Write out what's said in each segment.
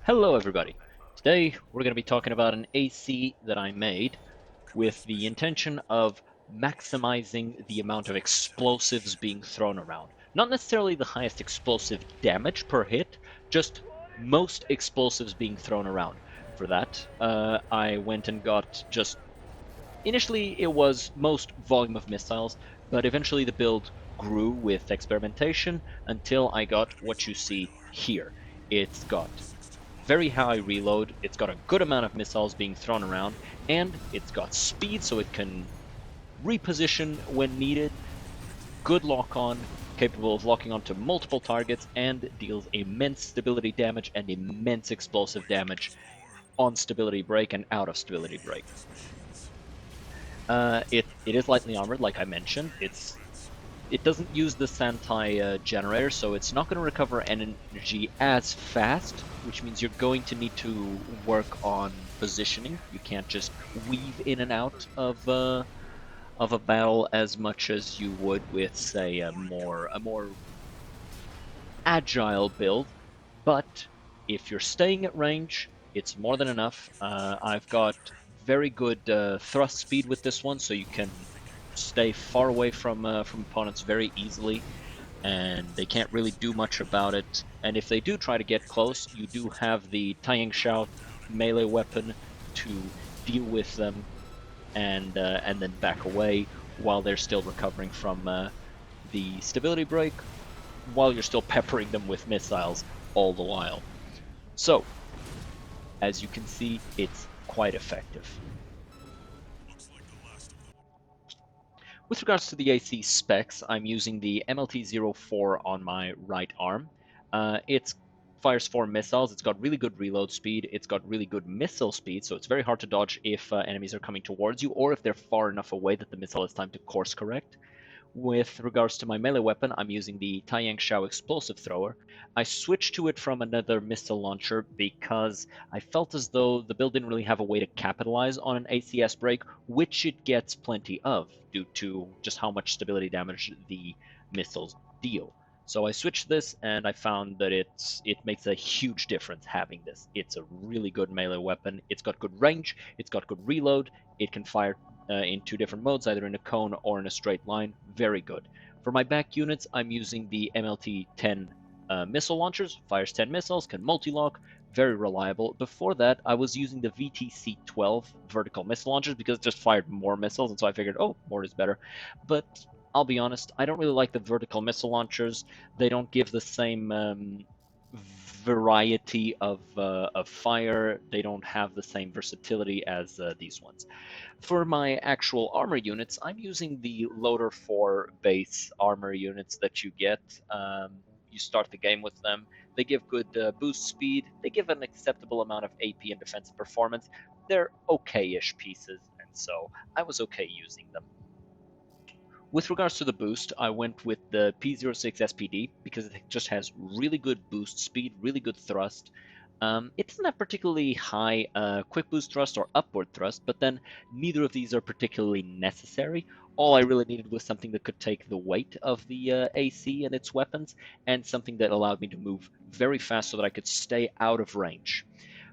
Hello everybody! Today we're going to be talking about an AC that I made with the intention of maximizing the amount of explosives being thrown around. Not necessarily the highest explosive damage per hit, just most explosives being thrown around. For that, I went and got just... Initially it was most volume of missiles, but eventually the build grew with experimentation until I got what you see here. It's got very high reload, it's got a good amount of missiles being thrown around, and it's got speed so it can reposition when needed, good lock on, capable of locking onto multiple targets, and deals immense stability damage and immense explosive damage on stability break and out of stability break. It is lightly armored, like I mentioned. It doesn't use the Santai generator, so it's not going to recover energy as fast, which means you're going to need to work on positioning. You can't just weave in and out of a battle as much as you would with, say, a more agile build. But if you're staying at range, it's more than enough. I've got very good thrust speed with this one, so you can stay far away from opponents very easily, and they can't really do much about it. And if they do try to get close, you do have the Taiyang Shao melee weapon to deal with them and then back away while they're still recovering from the stability break, while you're still peppering them with missiles all the while. So, as you can see, it's quite effective. With regards to the AC specs, I'm using the MLT-04 on my right arm. It fires 4 missiles, it's got really good reload speed, it's got really good missile speed, so it's very hard to dodge if enemies are coming towards you, or if they're far enough away that the missile has time to course correct. With regards to my melee weapon, I'm using the Taiyang Shao explosive thrower. I switched to it from another missile launcher because I felt as though the build didn't really have a way to capitalize on an ACS break, which it gets plenty of due to just how much stability damage the missiles deal. So I switched this, and I found that it makes a huge difference having this. It's a really good melee weapon. It's got good range, it's got good reload, it can fire in 2 different modes, either in a cone or in a straight line. Very good. For my back units, I'm using the MLT-10 missile launchers. Fires 10 missiles, can multi-lock, very reliable. Before that, I was using the VTC-12 vertical missile launchers because it just fired more missiles, and so I figured, oh, more is better. But I'll be honest, I don't really like the vertical missile launchers. They don't give the same variety of fire. They don't have the same versatility as these ones. For my actual armor units, I'm using the Loader 4 base armor units that you get. You start the game with them. They give good boost speed. They give an acceptable amount of AP and defensive performance. They're okay-ish pieces, and so I was okay using them. With regards to the boost, I went with the P06 SPD because it just has really good boost speed, really good thrust. It doesn't have particularly high quick boost thrust or upward thrust, but then neither of these are particularly necessary. All I really needed was something that could take the weight of the AC and its weapons, and something that allowed me to move very fast so that I could stay out of range.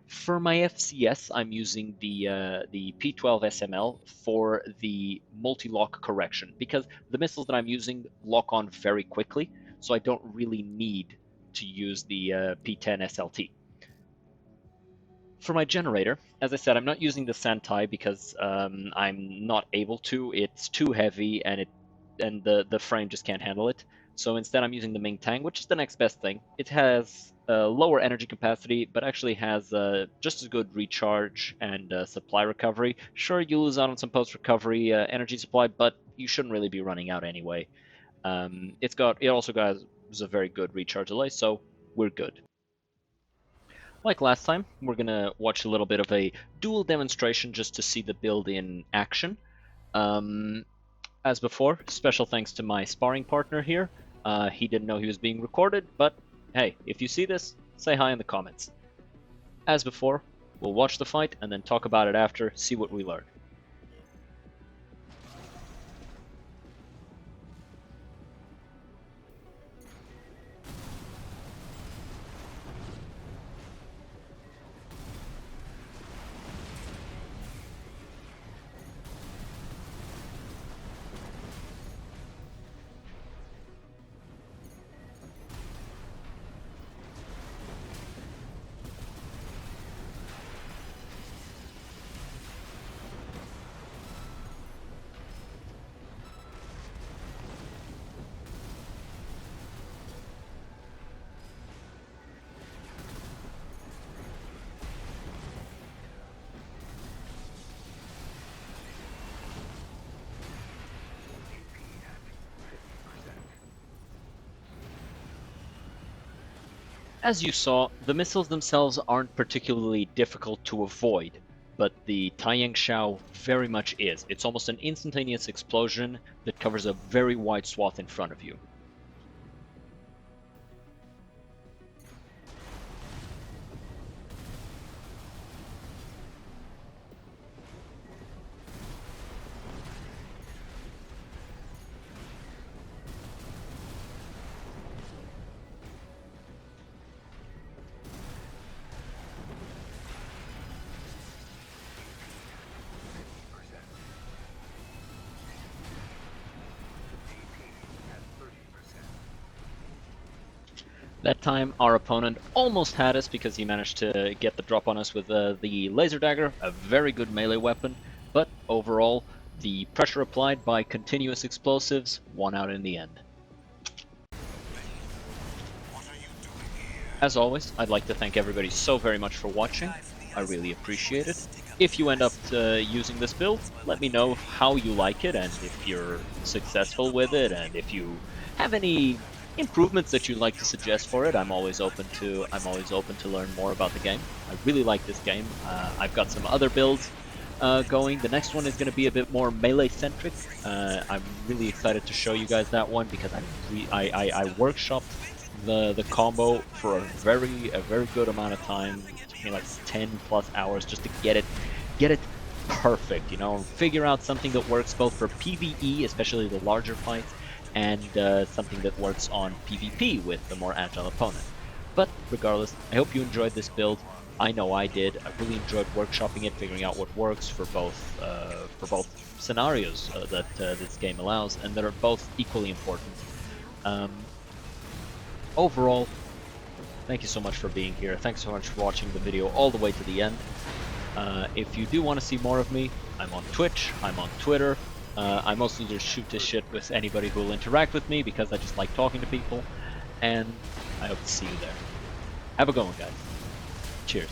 For my FCS, I'm using the P12 SML for the multi-lock correction because the missiles that I'm using lock on very quickly, so I don't really need to use the P10 SLT. For my generator, as I said, I'm not using the Santai because I'm not able to. It's too heavy and the frame just can't handle it. So instead, I'm using the Ming Tang, which is the next best thing. It has lower energy capacity, but actually has just as good recharge and supply recovery. Sure, you lose out on some post-recovery energy supply, but you shouldn't really be running out anyway. It also has a very good recharge delay, so we're good. Like last time, we're gonna watch a little bit of a dual demonstration just to see the build in action. Um, as before, special thanks to my sparring partner here. He didn't know he was being recorded, but hey, if you see this, say hi in the comments. As before, we'll watch the fight and then talk about it after, see what we learn. As you saw, the missiles themselves aren't particularly difficult to avoid, but the Taiyang Shao very much is. It's almost an instantaneous explosion that covers a very wide swath in front of you. That time, our opponent almost had us because he managed to get the drop on us with the laser dagger, a very good melee weapon, but overall, the pressure applied by continuous explosives won out in the end. As always, I'd like to thank everybody so very much for watching. I really appreciate it. If you end up using this build, let me know how you like it and if you're successful with it, and if you have any improvements that you'd like to suggest for it. I'm always open to learn more about the game. I really like this game. I've got some other builds going. The next one is going to be a bit more melee centric. I'm really excited to show you guys that one because I workshopped the combo for a very good amount of time. It took me like 10+ hours just to get it perfect, you know, figure out something that works both for PvE, especially the larger fights, and something that works on PvP with the more agile opponent. But regardless, I hope you enjoyed this build. I know I did. I really enjoyed workshopping it, figuring out what works for both scenarios that this game allows, and that are both equally important. Overall, thank you so much for being here. Thanks so much for watching the video all the way to the end. If you do want to see more of me, I'm on Twitch, I'm on Twitter. I mostly just shoot this shit with anybody who will interact with me because I just like talking to people, and I hope to see you there. Have a good one, guys. Cheers.